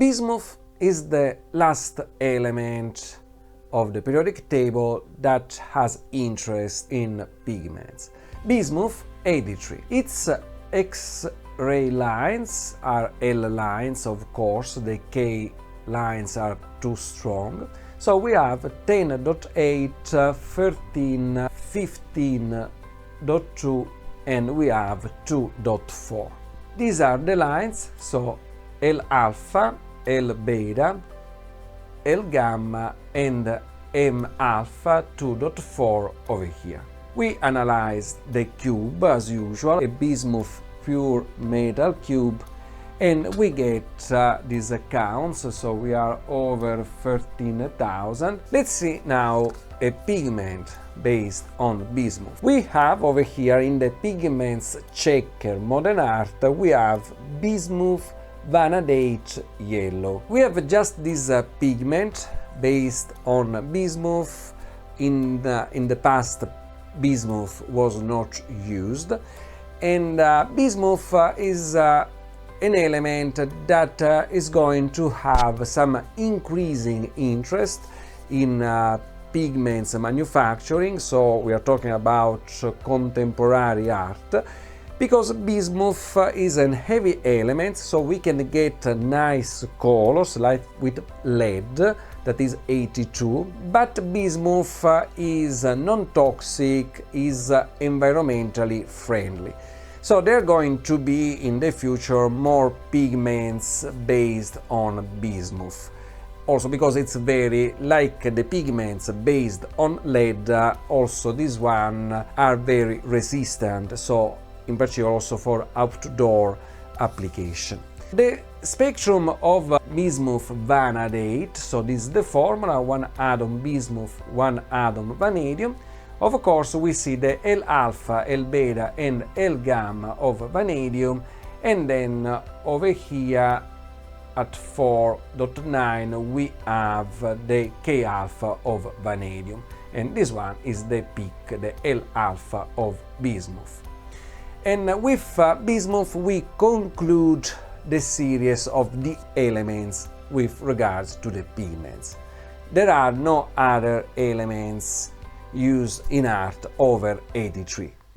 Bismuth is the last element of the periodic table that has interest in pigments. Bismuth 83. Its X-ray lines are L lines, of course, the K lines are too strong. So we have 10.8, 13, 15.2 and we have 2.4. These are the lines, so L alpha, L beta, L gamma and M alpha 2.4 over here. We analyzed the cube as usual, a bismuth pure metal cube, and we get these accounts, so we are over 13,000. Let's see now a pigment based on bismuth. We have over here in the pigments checker modern art, we have bismuth vanadate yellow. We have just this pigment based on bismuth. In the past, bismuth was not used, and bismuth is an element that is going to have some increasing interest in pigments manufacturing, so we are talking about contemporary art, because bismuth is a heavy element, so we can get nice colors like with lead, that is 82, but bismuth is non-toxic, is environmentally friendly. So there are going to be in the future more pigments based on bismuth. Also because it's very like the pigments based on lead, also this one are very resistant, so in particular also for outdoor application. The spectrum of bismuth vanadate, so this is the formula, 1 atom bismuth, 1 atom vanadium. Of course, we see the L alpha, L beta and L gamma of vanadium, and then over here at 4.9 we have the K alpha of vanadium, and this one is the peak, the L alpha of bismuth. And with bismuth we conclude the series of the elements with regards to the pigments. There are no other elements used in art over 83.